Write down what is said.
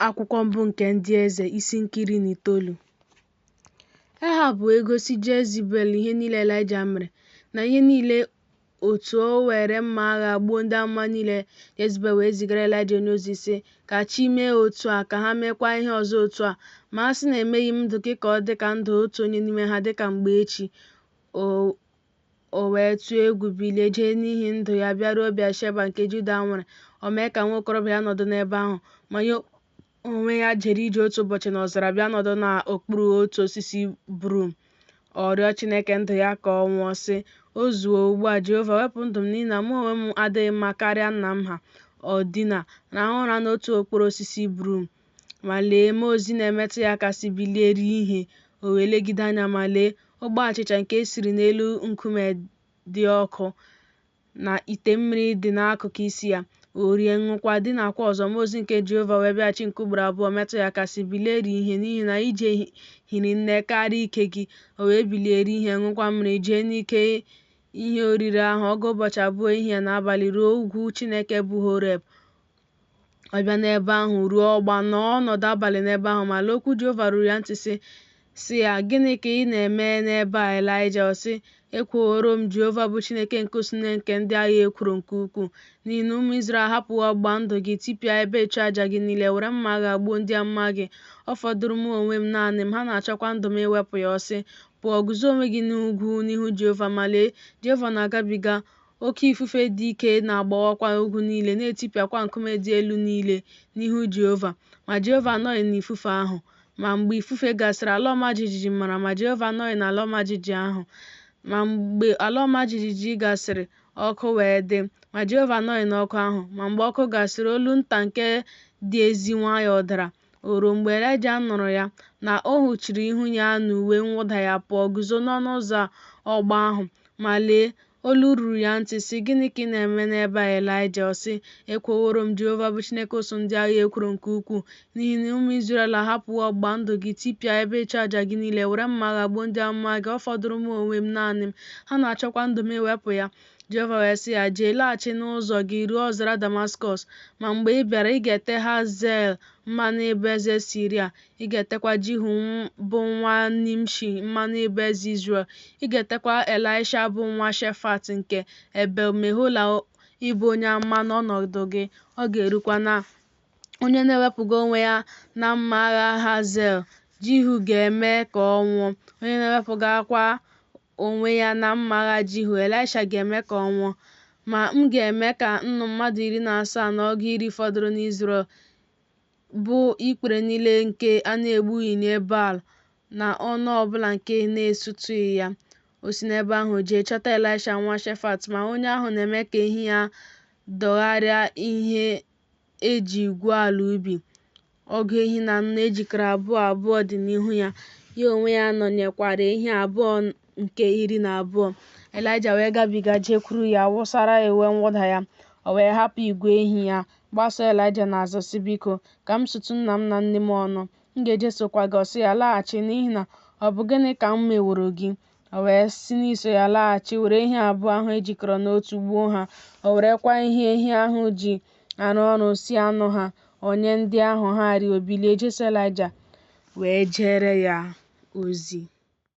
Akwụkwọ mbụ nke ndị eze, isi nkiri 9. Ehab wee gosi Jezebel ihe niile Elaịja mere, na ihe niile otu o were mma agha gbuo ndị amụma niile. Jezebel wee zigara Elaịja onyeozi sị, ka chi mee otu a, ka ha meekwa ihe ọzọ otu a, ma a sị na emeghị m ndụ gị ka ọ dị ka ndụ otu onye n'ime ha dịka mgbe echi. O wee tụọ egwu bilie jee n'ihi ndụ ya bịaruo Bịasheba nke Juda nwere. O mee ka nwa okorobịa ya nọdụ n'ebe ahụ, ma ya onwe ya jere ije otu ụbọchị n'ọzara bịa nọdụ n'okpuru otu osisi brum. Ọ rịọ Chineke ndụ ya ka ọ nwụọ, sị, o zuo ugbu a, Jehova wepụ ndụ m n'ihi na mụ onwe m adịghị mma karịa nna m ha. Ọ dina rahụ ụra n'otu okpuru osisi brum. Ma lee, mmụọ ozi na-emetụ ya aka sị, bilie rie ihe. O wee legide anya, ma lee, ogbe achịcha nke esiri n'elu nkume dị ọkụ na ite mmiri dị n'akụkụ isi ya. O rie, ṅụkwa, dinakwa ọzọ. Mmụọ ozi nke Jehova wee bịaghachi nke ugboro abụọ metụ ya aka sị, bilie rie ihe, n'ihi na ije hiri nne karịa ike gị. O wee bilie rie ihe, ṅụkwa mmiri, jee n'ike ihe oriri ahụ oge ụbọchị abụọ ehihie na abalị ruo ugwu Chineke bụ Horeb. Ọ bịa n'ebe ahụ ruo ọgba nọọ ọnọdụ abalị n'ebe ahụ. Ma lee, okwu Jehova ruru ya ntị sị ya, gịnị ka ị na-eme n'ebe a, Elaịja? Ọ sị, ekworo m Jehova bụ Chineke nke usuu nke ndị agha ekworo nke ukwuu, n'ihi na ụmụ Izrel ahapụwo ọgba ndụ gị, tipịa ebe ịchụ aja gị niile, were mma agha gbuo ndị amụma gị. Ọ fọdụrụ mụ onwe m naanị m, ha na-achọkwa ndụ m iwepụ ya. Ọ sị, pụọ, guzo onwe gị n'ugwu n'ihu Jehova. Ma lee, Jehova na-agabiga, oke ifufe dị ike na-agbawakwa ugwu niile, na-etipịakwa nkume dị elu niile n'ihu Jehova. Ma Jehova anọghị n'ifufe ahụ. Ma mgbe ifufe gasịrị, ala ọma jijiji mara, ma Jehova anọghị n'ala ọma jijiji ahụ. Ma mgbe ala ọma jijiji gasịrị, ọkụ wee dị, ma Jehova anọghị n'ọkụ ahụ. Ma mgbe ọkụ gasịrị, olu nta nke dị ezi nwayọọ dara. O ruo mgbe Elaịja nụrụ ya, na o huchiri ihu ya na uwe mwụda ya, pụọ guzo n'ọnụ ụzọ ọgba ahụ. Ma lee, olu ruru ya ntị sị, gịnị ka ị na-eme n'ebe a, Elaịja? Ọ sị, ekworo m Jehova bụ Chineke usuu ndị agha ekworo nke ukwuu, n'ihi na ụmụ Izrel ahapụwo ọgba ndụ gị, tipịa ebe ịchụ aja gị niile, were mma agha gbuo ndị amụma gị. Ọ fọdụrụ mụ onwe m naanị m, ha na-achọkwa ndụ m iwepụ ya. Jehova wee sị ya, jee laghachi n'ụzọ gị ruo ọzara Damaskọs. Ma mgbe ị bịara, ị ga-ete Hazael mmanụ ịbụ eze Siria. Ị ga-etekwa Jihu bụ nwa Nimshi mmanụ ịbụ eze Izrel. Ị ga-etekwa Elisha bụ nwa Shafat nke Ebel-Mehola ịbụ onye amụma n'ọnọdụ gị. Ọ ga-erukwa na onye na-ewepụga onwe ya na mma agha Hazael, Jihu ga-eme ka ọ nwụọ. Onye na-ewepụgakwa onwe ya na mma agha Jihu, Elisha ga-eme ka ọ nwụọ. Ma m ga-eme ka nnụ mmadụ 17 na ọgụ 10 fọdụrụ n'Izrel, bụ ikpere niile nke a na-egbughị n'Ebal, na ọnụ ọbụla nke na-esutụghị ya. O si n'ebe ahụ jee chọta Elisha nwa Shafat, ma onye ahụ na-eme ka ehi ya dọgharịa ihe eji gwuo ala ubi. Ọgụ ehi na nnu ejikọrọ abụọ abụọ dị n'ihu ya. Ya onwe ya nọnyekwara ehi abụọ nke 12. Elaịja wee gabiga jekwuru ya, wụsara ya uwe mwụda ya. O wee hapụ igwe ehi ya, gbasoo Elaịja n'azụ, sị, biko, ka m sutu nna m na nne m ọnụ, m ga-eje sokwa gị. Ọ sị ya, laghachi, n'ihi na ọ bụ gịnị ka m meworo gị? O wee si n'iso ya laghachi, were ehi abụọ ahụ ejikọrọ n'otu gbuo ha. O werekwa ihe ehi ahụ ji arụ ọrụ si anụ ha onye ndị ahụ ha rie. O bilie jeso Elaịja wee jere ya ozi.